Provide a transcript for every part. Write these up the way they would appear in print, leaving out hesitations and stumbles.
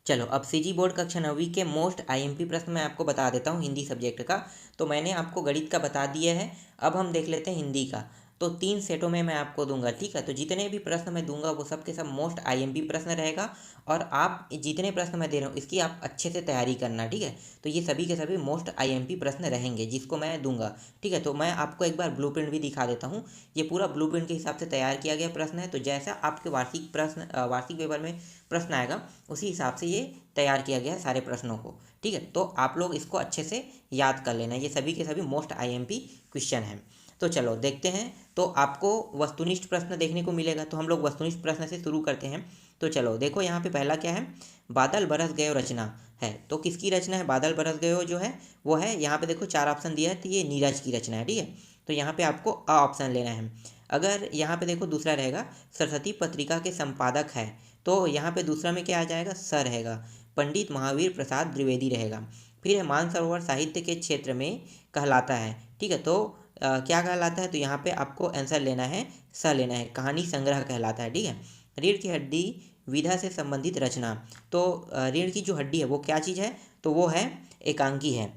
चलो अब CG board कक्षा 9वीं के मोस्ट आईएमपी प्रश्न मैं आपको बता देता हूँ हिंदी सब्जेक्ट का। तो मैंने आपको गणित का बता दिया है। अब हम देख लेते हैं हिंदी का। तो 3 सेटों में मैं आपको दूंगा, ठीक है। तो जितने भी प्रश्न मैं दूंगा वो सब के सब मोस्ट आईएमपी प्रश्न रहेगा। और आप जितने प्रश्न मैं दे रहा हूँ इसकी आप अच्छे से तैयारी करना, ठीक है। तो ये सभी के सभी मोस्ट आईएमपी प्रश्न रहेंगे जिसको मैं दूंगा, ठीक है। तो मैं आपको एक बार ब्लूप्रिंट भी दिखा देता हूँ। ये पूरा ब्लूप्रिंट के हिसाब से तैयार किया गया प्रश्न है। तो जैसा आपके वार्षिक पेपर में प्रश्न आएगा उसी हिसाब से ये तैयार किया गया है सारे प्रश्नों को, ठीक है। तो आप लोग इसको अच्छे से याद कर लेना, ये सभी के सभी मोस्ट आईएमपी क्वेश्चन हैं। तो चलो देखते हैं। तो आपको वस्तुनिष्ठ प्रश्न देखने को मिलेगा, तो हम लोग वस्तुनिष्ठ प्रश्न से शुरू करते हैं। तो चलो देखो यहाँ पे पहला क्या है, बादल बरस गयो रचना है। तो किसकी रचना है बादल बरस गयो जो है वो है, यहाँ पे देखो 4 ऑप्शन दिया है, तो ये नीरज की रचना है, ठीक है। तो यहाँ पे आपको अ ऑप्शन लेना है। अगर यहाँ पे देखो दूसरा रहेगा सरस्वती पत्रिका के संपादक है, तो यहाँ पे दूसरा में क्या आ जाएगा, स रहेगा। पंडित महावीर प्रसाद द्विवेदी रहेगा। फिर है मानसरोवर साहित्य के क्षेत्र में कहलाता है, ठीक है। तो क्या कहलाता है, तो यहाँ पे आपको आंसर लेना है, स लेना है, कहानी संग्रह कहलाता है, ठीक है। रीढ़ की हड्डी विधा से संबंधित रचना। तो रीढ़ की जो हड्डी है वो क्या चीज़ है, तो वो है एकांकी है।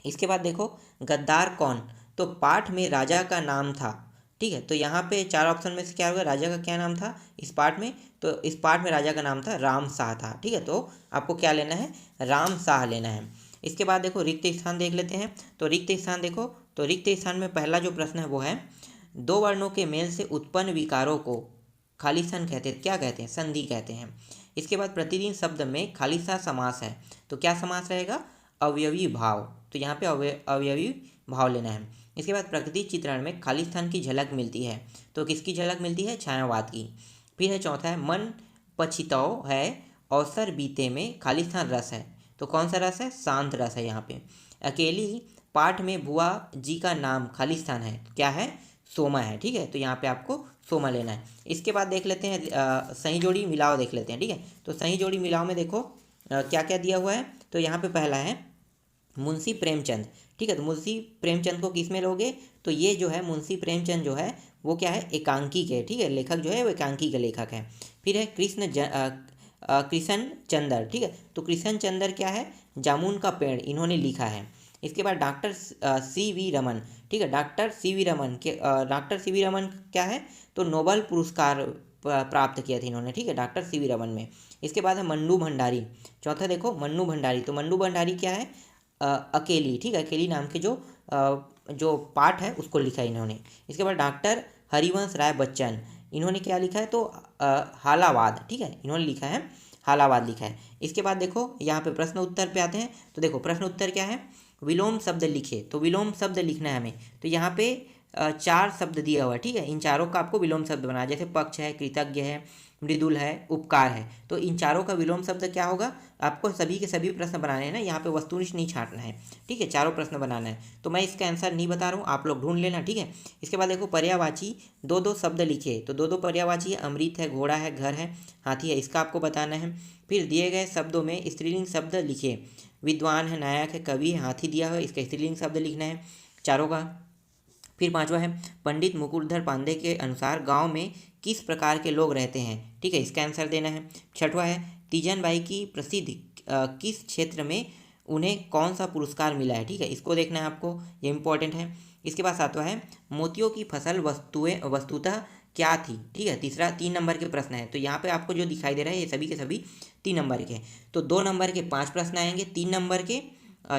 इसके बाद देखो गद्दार कौन, तो पाठ में राजा का नाम था, ठीक है। तो यहाँ पे 4 ऑप्शन में से क्या होगा, राजा का क्या नाम था इस पाठ में, तो इस पाठ में राजा का नाम था राम शाह था, ठीक है। तो आपको क्या लेना है, राम शाह लेना है। इसके बाद देखो रिक्त स्थान देख लेते हैं। तो रिक्त स्थान देखो, तो रिक्त स्थान में पहला जो प्रश्न है वो है, दो वर्णों के मेल से उत्पन्न विकारों को खालिस्तान कहते हैं, क्या कहते हैं, संधि कहते हैं। इसके बाद प्रतिदिन शब्द में खालिस्तान समास है, तो क्या समास रहेगा, अवयवी भाव। तो यहाँ पे अवयवी भाव लेना है। इसके बाद प्रकृति चित्रण में खालिस्तान की झलक मिलती है, तो किसकी झलक मिलती है, छायावाद की। फिर है चौथा है मन पछिताओ है अवसर बीते में खालिस्तान रस है, तो कौन सा रस है, शांत रस है यहाँ पे। अकेली पाठ में बुआ जी का नाम खालिस्तान है, तो क्या है, सोमा है, ठीक है। तो यहाँ पे आपको सोमा लेना है। इसके बाद देख लेते हैं सही जोड़ी मिलाओ देख लेते हैं, ठीक है। तो सही जोड़ी मिलाओ में देखो क्या क्या दिया हुआ है। तो यहाँ पे पहला है मुंशी प्रेमचंद, ठीक है। तो मुंशी प्रेमचंद को किस में लोगे, तो ये जो है मुंशी प्रेमचंद जो है वो क्या है, एकांकी के, ठीक है। लेखक जो है वो एकांकी के लेखक है। फिर है कृष्ण चंद्र, ठीक है। तो कृष्ण चंद्र क्या है, जामुन का पेड़ इन्होंने लिखा है। इसके बाद डॉक्टर सी वी रमन, ठीक है। डॉक्टर सी वी रमन क्या है, तो नोबेल पुरस्कार प्राप्त किया था इन्होंने, ठीक है, डॉक्टर सी वी रमन में। इसके बाद है मन्नू भंडारी। चौथा देखो मन्नू भंडारी, तो मन्नू भंडारी क्या है, अकेली, ठीक है, अकेली नाम के जो पाठ है उसको लिखा है इन्होंने। इसके बाद डॉक्टर हरिवंश राय बच्चन, इन्होंने क्या लिखा है, तो हालावाद, ठीक है, इन्होंने लिखा है हालावाद लिखा है। इसके बाद देखो यहाँ पे प्रश्न उत्तर पे आते हैं। तो देखो प्रश्न उत्तर क्या है, विलोम शब्द लिखे, तो विलोम शब्द लिखना है हमें। तो यहाँ पे 4 शब्द दिया हुआ है, ठीक है। इन चारों का आपको विलोम शब्द बनाना, जैसे पक्ष है, कृतज्ञ है, मृदुल है, उपकार है। तो इन चारों का विलोम शब्द क्या होगा, आपको सभी के सभी प्रश्न बनाने हैं ना, यहाँ पे वस्तुनिष्ठ नहीं छांटना है, ठीक है, चारों प्रश्न बनाना है। तो मैं इसका आंसर नहीं बता रहा हूँ, आप लोग ढूंढ लेना, ठीक है। इसके बाद देखो पर्यायवाची 2-2 शब्द लिखे, तो 2-2 पर्यायवाची है, अमृत है, घोड़ा है, घर है, हाथी है, इसका आपको बताना है। फिर दिए गए शब्दों में स्त्रीलिंग शब्द लिखे, विद्वान है, नायक है, कवि है, हाथी दिया है, इसका स्त्रीलिंग शब्द लिखना है चारों का। फिर पांचवा है पंडित मुकुटधर पांडे के अनुसार गांव में किस प्रकार के लोग रहते हैं, ठीक है, इसका आंसर देना है। छठवा है तीजन बाई की प्रसिद्ध किस क्षेत्र में उन्हें कौन सा पुरस्कार मिला है, ठीक है, इसको देखना है आपको, ये इंपॉर्टेंट है। इसके बाद सातवां है मोतियों की फसल वस्तुतः क्या थी, ठीक है, तीसरा 3 नंबर के प्रश्न है। तो यहाँ पे आपको जो दिखाई दे रहा है ये सभी के सभी 3 नंबर के हैं। तो 2 नंबर के 5 प्रश्न आएंगे, 3 नंबर के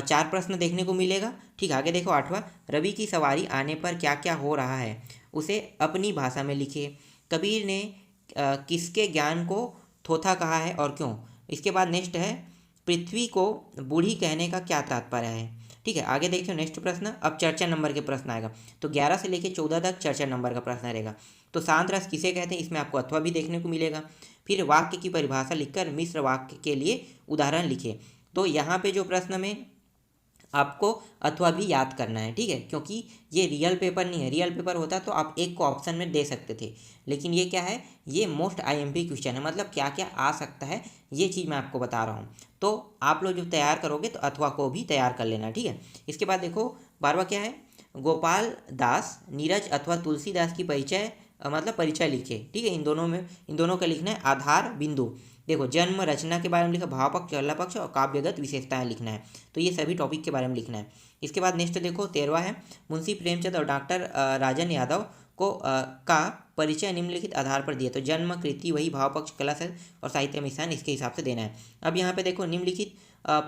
4 प्रश्न देखने को मिलेगा, ठीक। आगे देखो 8वां रवि की सवारी आने पर क्या क्या हो रहा है, उसे अपनी भाषा में लिखे। कबीर ने किसके ज्ञान को थोथा कहा है और क्यों। इसके बाद नेक्स्ट है पृथ्वी को बूढ़ी कहने का क्या तात्पर्य है, ठीक है। आगे देखिए नेक्स्ट प्रश्न, अब चर्चा नंबर के प्रश्न आएगा। तो 11 से लेकर 14 तक चर्चा नंबर का प्रश्न रहेगा। तो शांत रस किसे कहते हैं, इसमें आपको अथवा भी देखने को मिलेगा। फिर वाक्य की परिभाषा लिखकर मिश्र वाक्य के लिए उदाहरण लिखे। तो यहाँ पे जो प्रश्न में आपको अथवा भी याद करना है, ठीक है, क्योंकि ये रियल पेपर नहीं है। रियल पेपर होता तो आप एक को ऑप्शन में दे सकते थे, लेकिन ये क्या है, ये मोस्ट आईएमपी क्वेश्चन है, मतलब क्या क्या आ सकता है ये चीज़ मैं आपको बता रहा हूँ। तो आप लोग जब तैयार करोगे तो अथवा को भी तैयार कर लेना, ठीक है। इसके बाद देखो 12वां क्या है, गोपाल दास नीरज अथवा तुलसीदास की परिचय मतलब परिचय लिखे, ठीक है। इन दोनों का लिखना है आधार बिंदु। देखो जन्म रचना के बारे में लिखा, भाव पक्ष, चौला पक्ष और काव्यगत विशेषताएं लिखना है। तो ये सभी टॉपिक के बारे में लिखना है। इसके बाद नेक्स्ट देखो 13वां है, मुंशी प्रेमचंद और डॉक्टर राजन यादव को का परिचय निम्नलिखित आधार पर दिए। तो जन्म, कृति, वही, भाव पक्ष, कला साहित्य और साहित्य मिशान इसके हिसाब से देना है। अब यहाँ पे देखो निम्नलिखित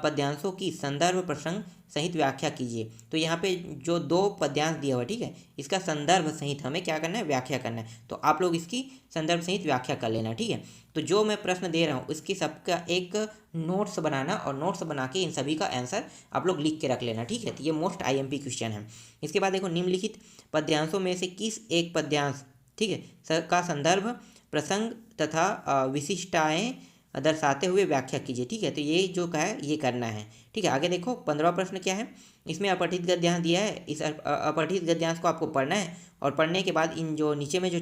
पद्यांशों की संदर्भ प्रसंग सहित व्याख्या कीजिए। तो यहाँ पे जो 2 पद्यांश दिया हुआ, ठीक है, इसका संदर्भ सहित हमें क्या करना है, व्याख्या करना है। तो आप लोग इसकी संदर्भ सहित व्याख्या कर लेना, ठीक है। तो जो मैं प्रश्न दे रहा हूँ उसकी सबका एक नोट्स बनाना और नोट्स बना के इन सभी का आंसर आप लोग लिख के रख लेना, ठीक है। तो ये मोस्ट आईएमपी क्वेश्चन है। इसके बाद देखो निम्नलिखित पद्यांशों में से किस एक पद्यांश, ठीक है, का संदर्भ प्रसंग तथा विशिष्टताएं दर्शाते हुए व्याख्या कीजिए, ठीक है। तो ये जो का है ये करना है, ठीक है। आगे देखो 15वां प्रश्न क्या है, इसमें अपठित गद्यांश दिया है। इस अपठित गद्यांश को आपको पढ़ना है और पढ़ने के बाद इन जो नीचे में जो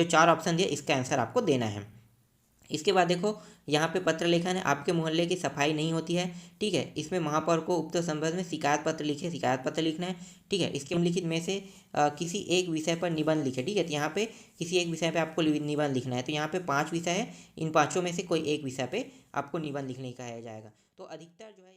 चार ऑप्शन दिया इसका आंसर आपको देना है। इसके बाद देखो यहाँ पे पत्र लेखन है, आपके मोहल्ले की सफाई नहीं होती है, ठीक है। इसमें महापौर को उक्त संबंध में शिकायत पत्र लिखे, शिकायत पत्र लिखना है, ठीक है। इसके निम्नलिखित में से किसी एक विषय पर निबंध लिखे, ठीक है। तो यहाँ पे किसी एक विषय पे आपको निबंध लिखना है। तो यहाँ पे 5 विषय है, इन 5 में से कोई एक विषय पे आपको निबंध लिखने का कहा जाएगा। तो अधिकतर जो है